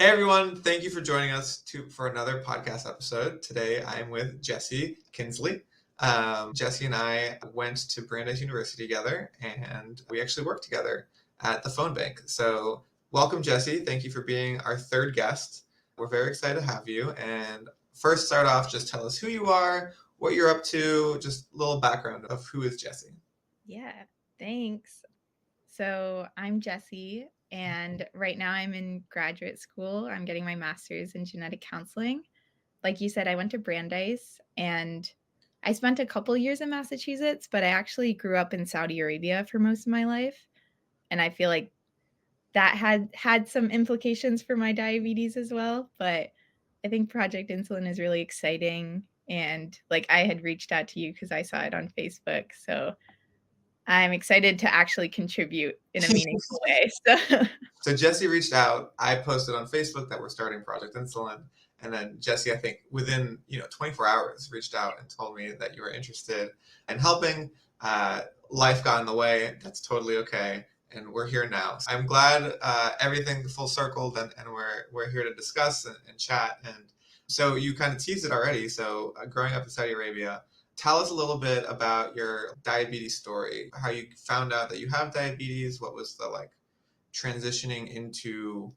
Hey everyone, thank you for joining us for another podcast episode. Today I'm with Jessie Kinsley. Jessie and I went to Brandeis University together and we actually worked together at the phone bank. So, welcome, Jessie. Thank you for being our third guest. We're very excited to have you. And first, start off, just tell us who you are, what you're up to, just a little background of who is Jessie. Yeah, thanks. So I'm Jessie, and right now I'm in graduate school. I'm getting my master's in genetic counseling. Like you said, I went to Brandeis and I spent a couple years in Massachusetts, but I actually grew up in Saudi Arabia for most of my life. And I feel like that had some implications for my diabetes as well. But I think Project Insulin is really exciting. And like I had reached out to you because I saw it on Facebook. So I'm excited to actually contribute in a meaningful way. So So Jessie reached out. I posted on Facebook that we're starting Project Insulin, and then Jessie, I think within 24 hours, reached out and told me that you were interested in helping. Life got in the way. That's totally okay, and we're here now. So I'm glad everything full circled, and we're here to discuss and chat. And so you kind of teased it already. So growing up in Saudi Arabia. Tell us a little bit about your diabetes story, how you found out that you have diabetes, what was the transitioning into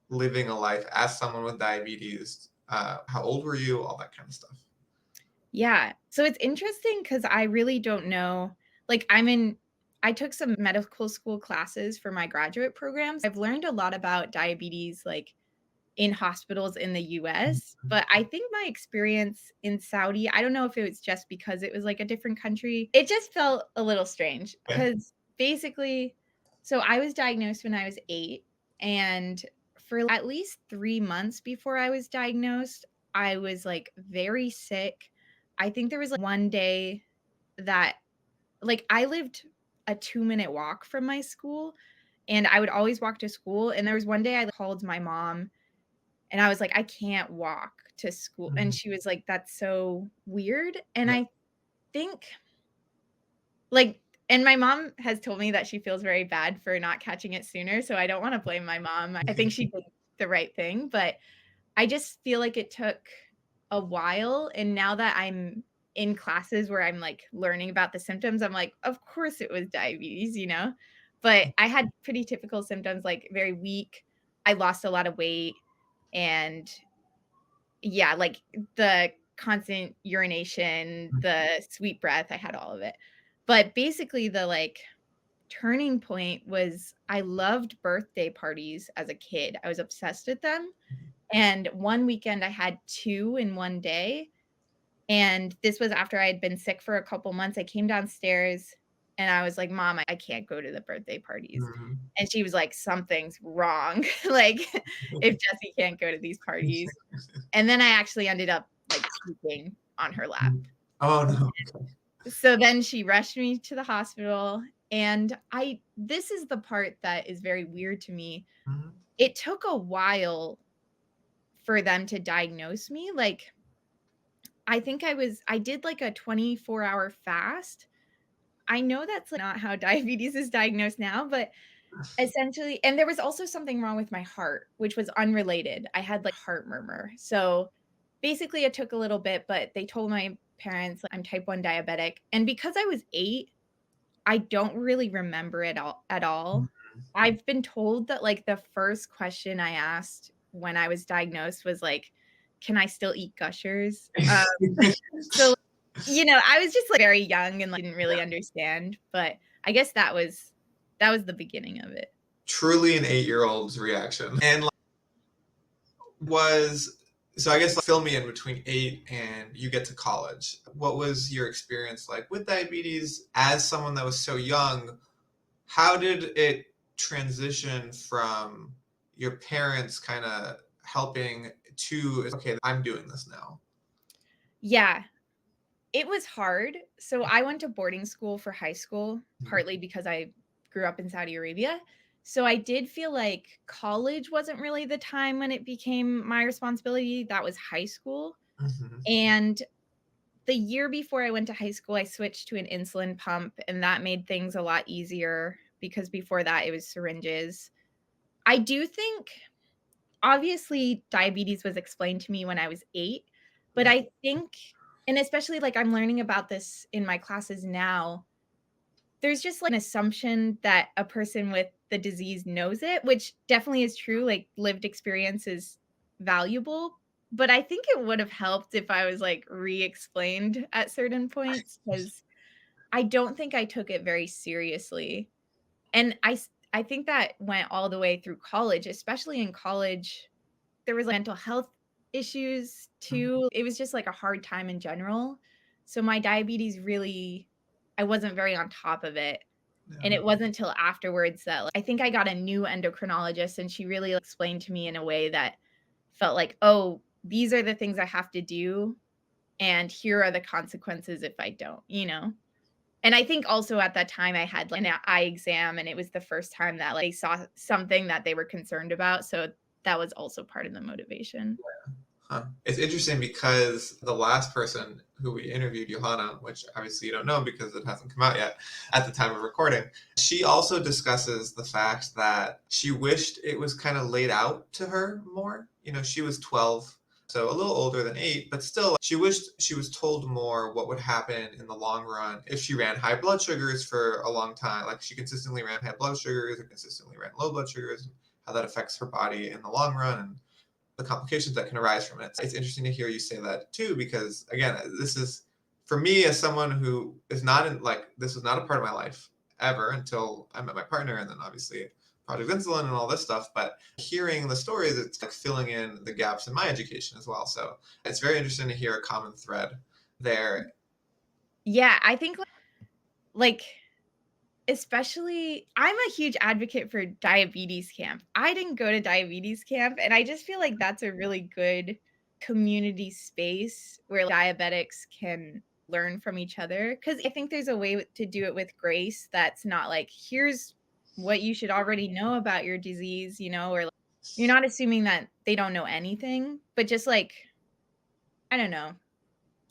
living a life as someone with diabetes. How old were you? All that kind of stuff. yeah. So it's interesting because I really don't know. Like I took some medical school classes for my graduate programs. I've learned a lot about diabetes like in hospitals in the US, but I think my experience in Saudi, I don't know if it was just because it was like a different country. It just felt a little strange Okay. because basically, so I was diagnosed when I was 8, and for at least 3 months before I was diagnosed, I was like very sick. I think there was like one day that like I lived a 2-minute walk from my school and I would always walk to school, and there was one day I called my mom and I was like, "I can't walk to school." And Mhm. she was like, "That's so weird." And Yeah. I think like and my mom has told me that she feels very bad for not catching it sooner, so I don't wanna blame my mom. I think she did the right thing, but I just feel like it took a while, and now that I'm in classes where I'm, like, learning about the symptoms, I'm like, "Of course it was diabetes," you know? But I had pretty typical symptoms, like, very weak. I lost a lot of weight, and yeah, like, the constant urination, the sweet breath, I had all of it. But basically, the, like, turning point was I loved birthday parties as a kid. I was obsessed with them, and one weekend I had 2 in one day, and this was after I had been sick for a couple months. I came downstairs and I was like, "Mom, I can't go to the birthday parties." Mhm. And she was like, "Something's wrong, like, if Jessie can't go to these parties." And then I actually ended up, like, puking on her lap. Oh no. So then she rushed me to the hospital, and I this is the part that is very weird to me. Mhm. It took a while for them to diagnose me, like, I did, like, a 24-hour fast. I know that's, like, not how diabetes is diagnosed now, but essentially and there was also something wrong with my heart, which was unrelated. I had, like, heart murmur. So, basically, it took a little bit, but they told my parents like, I'm type 1 diabetic, and because I was 8, I don't really remember it all at all. I've been told that, like, the first question I asked when I was diagnosed was, like, "Can I still eat Gushers?" So, I was just, like, very young and, like, didn't really understand, but I guess that was the beginning of it. Truly an 8-year-old's reaction. And was so I guess fill me in between 8 and you get to college. What was your experience like with diabetes as someone that was so young? How did it transition from your parents kind of helping to, okay, I'm doing this now? Yeah, it was hard. So, I went to boarding school for high school, Mhm. partly because I grew up in Saudi Arabia. So, I did feel like college wasn't really the time when it became my responsibility, that was high school, Mhm. and the year before I went to high school, I switched to an insulin pump, and that made things a lot easier because before that, it was syringes. I do think obviously diabetes was explained to me when I was 8, but Yeah. I think, and especially, like, I'm learning about this in my classes now, there's just, like, an assumption that a person with the disease knows it, which definitely is true, like, lived experience is valuable, but I think it would have helped if I was, like, re-explained at certain points, because I don't think I took it very seriously, and I think that went all the way through college, especially in college, there was, like, mental health issues Mhm. too. It was just, like, a hard time in general, so my diabetes really, I wasn't very on top of it. Yeah. And it wasn't until afterwards that, like, I think I got a new endocrinologist, and she really explained to me in a way that felt like, "Oh, these are the things I have to do, and here are the consequences if I don't," you know? And I think also at that time I had, like, an eye exam, and it was the first time that, like, they saw something that they were concerned about, so that was also part of the motivation. Huh. It's interesting because the last person who we interviewed, Johanna, which obviously you don't know because it hasn't come out yet at the time of recording, she also discusses the fact that she wished it was kind of laid out to her more. You know, she was 12, so a little older than 8, but still, she wished she was told more what would happen in the long run if she ran high blood sugars for a long time. Like she consistently ran high blood sugars or consistently ran low blood sugars, and how that affects her body in the long run. And the complications that can arise from it. It's interesting to hear you say that too, because again, this is for me as someone who is not in like this was not a part of my life ever until I met my partner, and then obviously Project Insulin and all this stuff. But hearing the stories, it's like filling in the gaps in my education as well. So it's very interesting to hear a common thread there. Yeah, I think, like, especially, I'm a huge advocate for diabetes camp. I didn't go to diabetes camp, and I just feel like that's a really good community space where diabetics can learn from each other. Because I think there's a way to do it with grace that's not like, "Here's what you should already know about your disease," or, like, you're not assuming that they don't know anything, but just, like, I don't know,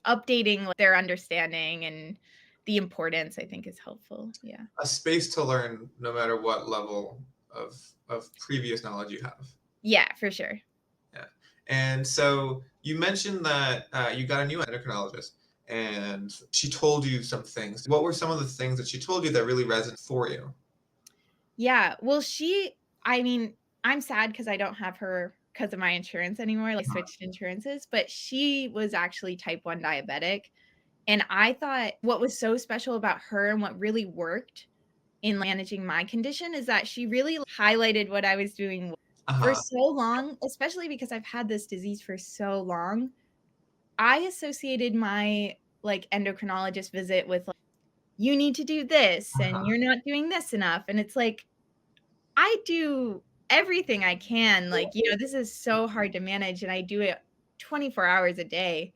updating, like, their understanding and the importance, I think, is helpful. Yeah. A space to learn no matter what level of previous knowledge you have. Yeah, for sure. Yeah. And so you mentioned that you got a new endocrinologist and she told you some things. What were some of the things that she told you that really resonated for you? Yeah, well, I mean, I'm sad because I don't have her because of my insurance anymore, like, switched insurances, but she was actually type 1 diabetic, and I thought what was so special about her and what really worked in managing my condition is that she really highlighted what I was doing for Uh-huh. so long, especially because I've had this disease for so long. I associated my, like, endocrinologist visit with, like, "You need to do this, and Uh-huh. you're not doing this enough," and it's like, I do everything I can, like, this is so hard to manage, and I do it 24 hours a day.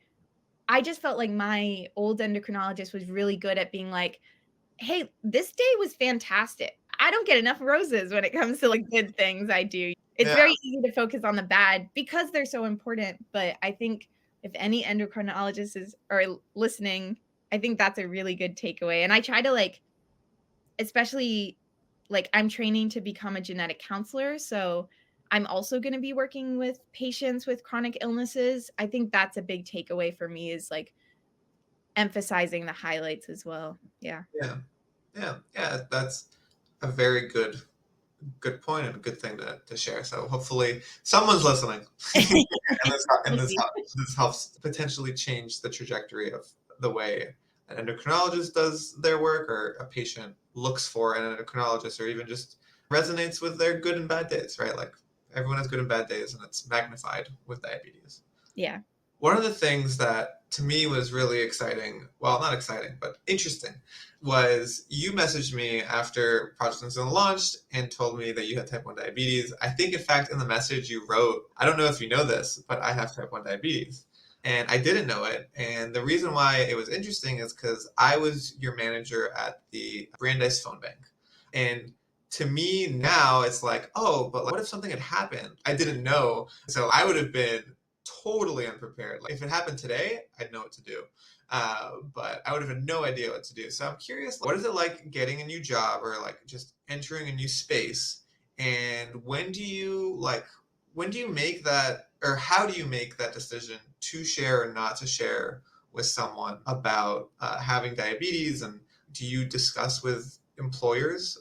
I just felt like my old endocrinologist was really good at being like, "Hey, this day was fantastic. I don't get enough roses when it comes to, like, good things I do." It's Yeah. very easy to focus on the bad because they're so important, but I think if any endocrinologists are listening, I think that's a really good takeaway, and I try to, like, especially, like, I'm training to become a genetic counselor, so I'm also gonna be working with patients with chronic illnesses. I think that's a big takeaway for me is, like, emphasizing the highlights as well. Yeah. Yeah. Yeah. Yeah. That's a very good point and a good thing to share. So hopefully someone's listening. and We'll see. this helps potentially change the trajectory of the way an endocrinologist does their work or a patient looks for an endocrinologist or even just resonates with their good and bad days, right? Like everyone has good and bad days and it's magnified with diabetes. Yeah. One of the things that to me was really exciting, well, not exciting, but interesting, was you messaged me after Project Insulin launched and told me that you had type 1 diabetes. I think, in fact, in the message you wrote, I don't know if you know this, but I have type 1 diabetes. And I didn't know it. And the reason why it was interesting is because I was your manager at the Brandeis phone bank. And to me now, it's like, oh, but like, what if something had happened? I didn't know. So I would have been totally unprepared. Like if it happened today, I'd know what to do. But I would have had no idea what to do. So I'm curious, what is it like getting a new job or like just entering a new space? And when do you like when do you make that, or how do you make that decision to share or not to share with someone about having diabetes? And do you discuss with employers,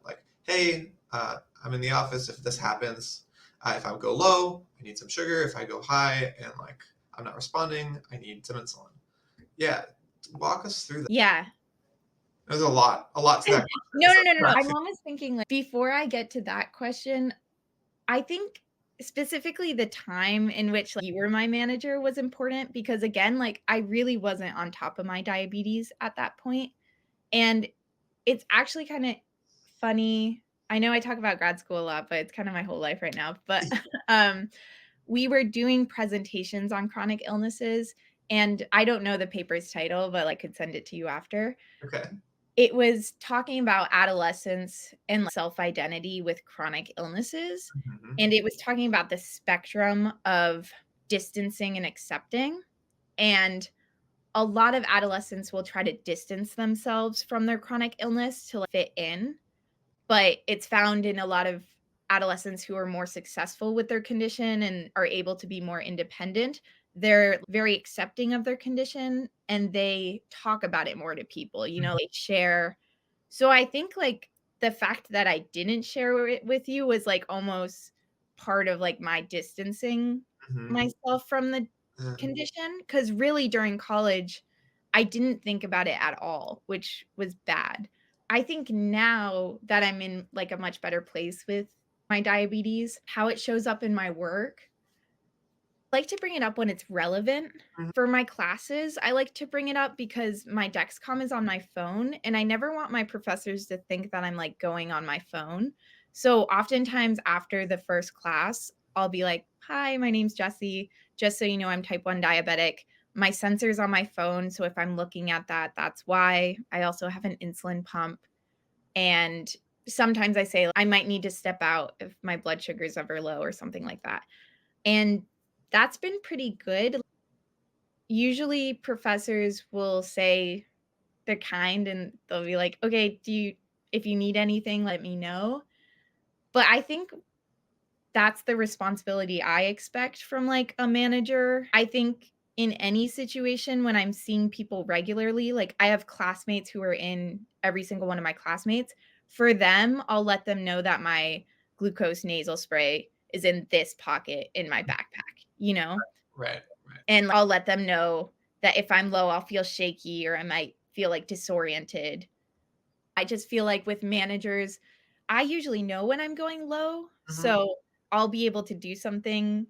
like, hey, I'm in the office if this happens, if I go low I need some sugar, if I go high and like I'm not responding I need some insulin? Yeah, walk us through that. Yeah. There's a lot to that No, no, question. no, no, no. So I'm almost thinking, like, before I get to that question, I think specifically the time in which, like, you were my manager was important because, again, like, I really wasn't on top of my diabetes at that point, and it's actually kinda funny. I know I talk about grad school a lot, but it's kinda my whole life right now, but, um, we were doing presentations on chronic illnesses, and I don't know the paper's title, but I could send it to you after. okay. It was talking about adolescence and self-identity with chronic illnesses, Mhm. and it was talking about the spectrum of distancing and accepting, and a lot of adolescents will try to distance themselves from their chronic illness to, like, fit in, but it's found in a lot of adolescents who are more successful with their condition and are able to be more independent. They're very accepting of their condition and they talk about it more to people, they share. So I think, like, the fact that I didn't share it with you was, like, almost part of, like, my distancing Mhm. myself from the Mhm. condition. Because really during college, I didn't think about it at all, which was bad. I think now that I'm in, like, a much better place with my diabetes, how it shows up in my work, I like to bring it up when it's relevant. Mhm. For my classes, I like to bring it up because my Dexcom is on my phone, and I never want my professors to think that I'm, like, going on my phone. So, oftentimes after the first class, I'll be like, "Hi, my name's Jessie. Just so you know, I'm type 1 diabetic. My sensor's on my phone, so if I'm looking at that, that's why. I also have an insulin pump." And sometimes I say I might need to step out if my blood sugar is ever low or something like that. And that's been pretty good. Usually professors will say they're kind and they'll be like, "Okay, if you need anything, let me know." But I think that's the responsibility I expect from, like, a manager. I think in any situation when I'm seeing people regularly, like, I have classmates who are in every single one of my classmates. For them, I'll let them know that my glucose nasal spray is in this pocket in my backpack, you know? Right, right. And I'll let them know that if I'm low, I'll feel shaky or I might feel, like, disoriented. I just feel like with managers, I usually know when I'm going low, Mhm. so I'll be able to do something.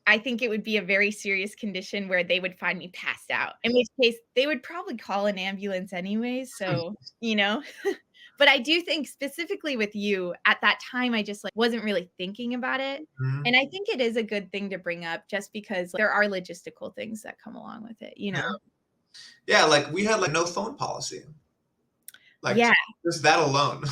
I think it would be a very serious condition where they would find me passed out, in which case they would probably call an ambulance anyways, so, you know? But I do think specifically with you, at that time, I just, like, wasn't really thinking about it, Mhm. and I think it is a good thing to bring up just because there are logistical things that come along with it, you Yeah. know? Yeah, like, we had, like, no phone policy. Like, Yeah. just that alone.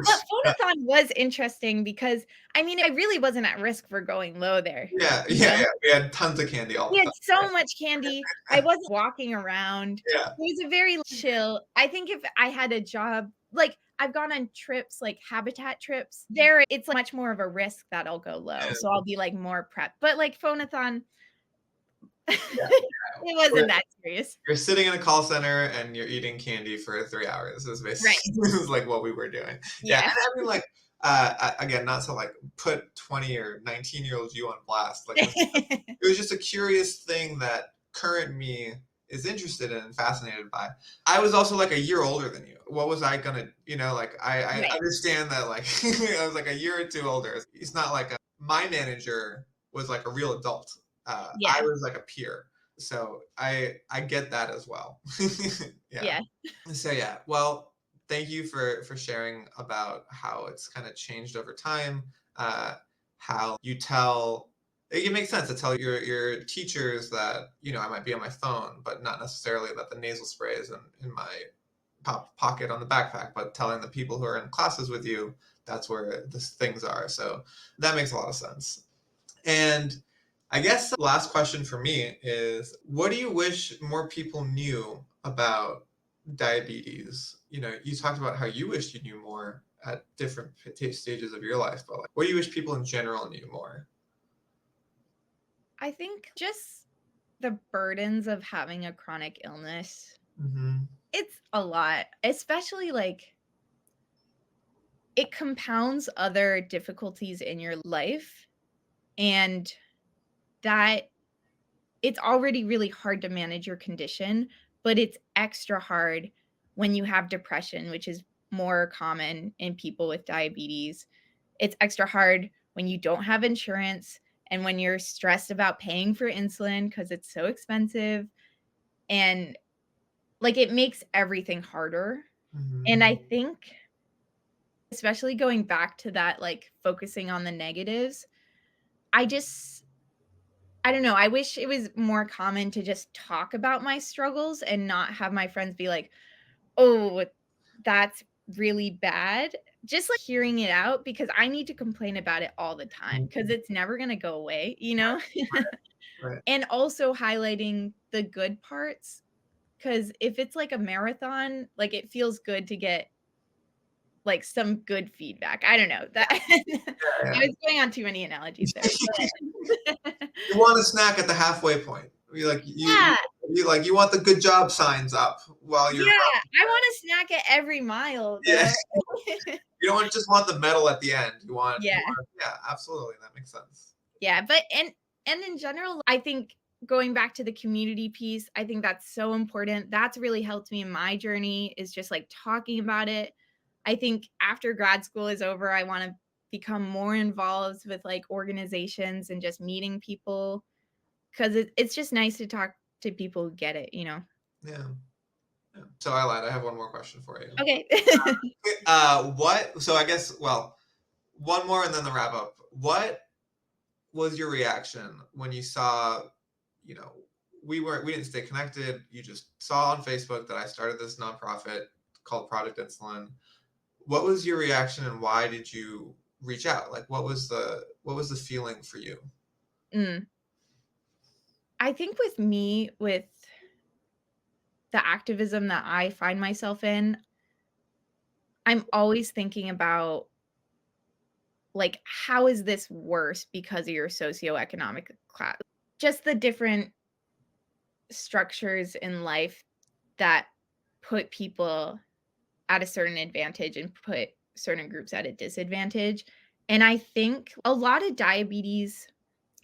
But Uh, Phonathon was interesting because, I mean, I really wasn't at risk for going low there, yeah, you yeah, know? yeah, we had tons of candy all We the had time, so right? much candy. I wasn't walking around. Yeah. It was a very chill. I think if I had a job, like, I've gone on trips, like habitat trips. There, it's much more of a risk that I'll go low, so I'll be, like, more prepped. But, like, Phonathon, Yeah, it where wasn't that serious. you're sitting in a call center and you're eating candy for 3 hours is Right. basically is, like, what we were doing. Yeah, and Yeah. I mean, like, again, not to, like, put 20 or 19-year-old you on blast, like, it was just a curious thing that current me is interested in and fascinated by. I was also, like, a year older than you. What was I gonna, like, I Right. understand that, like, I was, like, a year or 2 older. It's not like my manager was, like, a real adult. I Yeah. was, like, a peer. So I get that as well. Yeah. Yeah. So yeah, well, thank you for sharing about how it's kind of changed over time. Uh, how you tell it makes sense to tell your teachers that I might be on my phone, but not necessarily that the nasal spray is in my pocket on the backpack, but telling the people who are in classes with you that's where the things are. So that makes a lot of sense. And I guess the last question for me is what do you wish more people knew about diabetes? You talked about how you wished you knew more. at different stages of your life, but like, what do you wish people in general knew more? I think just the burdens of having a chronic illness, Hmm. it's a lot, especially like it compounds other difficulties in your life, and that it's already really hard to manage your condition, but it's extra hard when you have depression, which is more common in people with diabetes. It's extra hard when you don't have insurance and when you're stressed about paying for insulin because it's so expensive. And like it makes everything harder. And Hmm. I think, especially going back to that, like focusing on the negatives, I just I don't know, I wish it was more common to just talk about my struggles and not have my friends be like, "Oh, that's really bad." Just, like, hearing it out because I need to complain about it all the time because it's never gonna go away, you know? Right. And also highlighting the good parts, because if it's like a marathon, like, it feels good to get, like, some good feedback. I don't know, that Yeah, I yeah. was going on too many analogies there, but You want a snack at the halfway point. You like Yeah. you want the good job signs up while you're Yeah, running. I want a snack at every mile, Yeah. though. You don't just want the medal at the end. Yeah, Yeah, absolutely. That makes sense. yeah, but and in general, I think going back to the community piece, I think that's so important. That's really helped me in my journey is just, like, talking about it. I think after grad school is over, I wanna become more involved with, like, organizations and just meeting people 'cause it's just nice to talk to people who get it, you know? Yeah. Yeah. So I lied. I have one more question for you. Okay. What? So I guess, well, one more and then the wrap up. What was your reaction when you saw, you know, we didn't stay connected. You just saw on Facebook that I started this nonprofit called Project Insulin. What was your reaction and why did you reach out? Like, what was the feeling for you? Mm. I think with me, with the activism that I find myself in, I'm always thinking about, like, how is this worse because of your socioeconomic class? Just the different structures in life that put people at a certain advantage and put certain groups at a disadvantage. And I think a lot of diabetes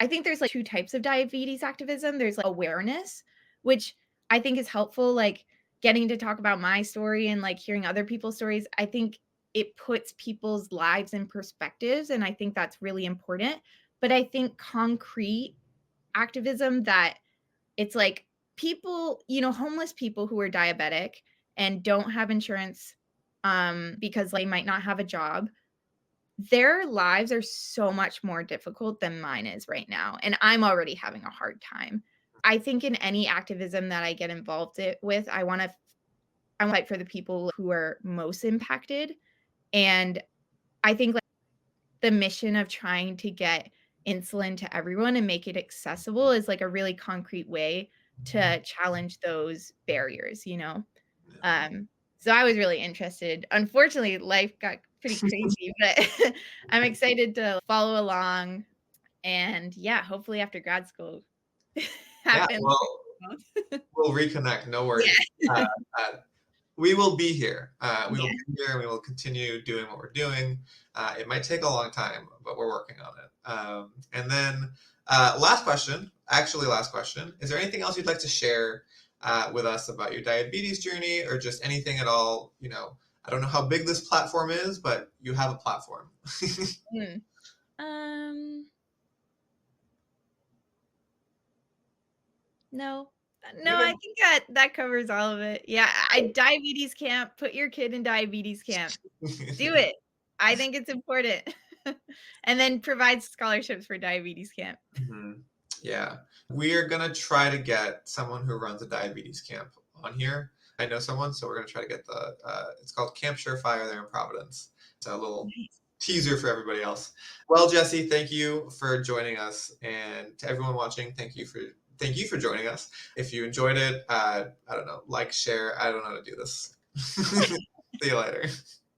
I think there's, like, 2 types of diabetes activism. There's, like, awareness, which I think is helpful, like, getting to talk about my story and, like, hearing other people's stories. I think it puts people's lives in perspectives, and I think that's really important. But I think concrete activism that it's like people, homeless people who are diabetic and don't have insurance, because they might not have a job, their lives are so much more difficult than mine is right now, and I'm already having a hard time. I think in any activism that I get involved with, I wanna fight for the people who are most impacted, and I think, like, the mission of trying to get insulin to everyone and make it accessible is, like, a really concrete way to challenge those barriers, you know? Yeah. Um, so I was really interested. Unfortunately, life got pretty crazy, but I'm excited to follow along and yeah, hopefully after grad school Yeah. happens. Well, we'll reconnect. No worries. Uh, Yeah. uh, we will be here. We will Yeah. be here and we will continue doing what we're doing. It might take a long time, but we're working on it. And then, last question. Is there anything else you'd like to share with us about your diabetes journey or just anything at all? I don't know how big this platform is, but you have a platform. Hmm. Um, no. No, I Okay. think that covers all of it. Yeah, diabetes camp, put your kid in diabetes camp. Do it. I think it's important. And then provide scholarships for diabetes camp. Mhm. Yeah. We are going to try to get someone who runs a diabetes camp on here. I know someone, so we're going to try to get it's called Camp Surefire there in Providence. It's a little Nice. teaser for everybody else. Well, Jesse, thank you for joining us. And to everyone watching, thank you for joining us. If you enjoyed it, I don't know, like, share. I don't know how to do this. See you later.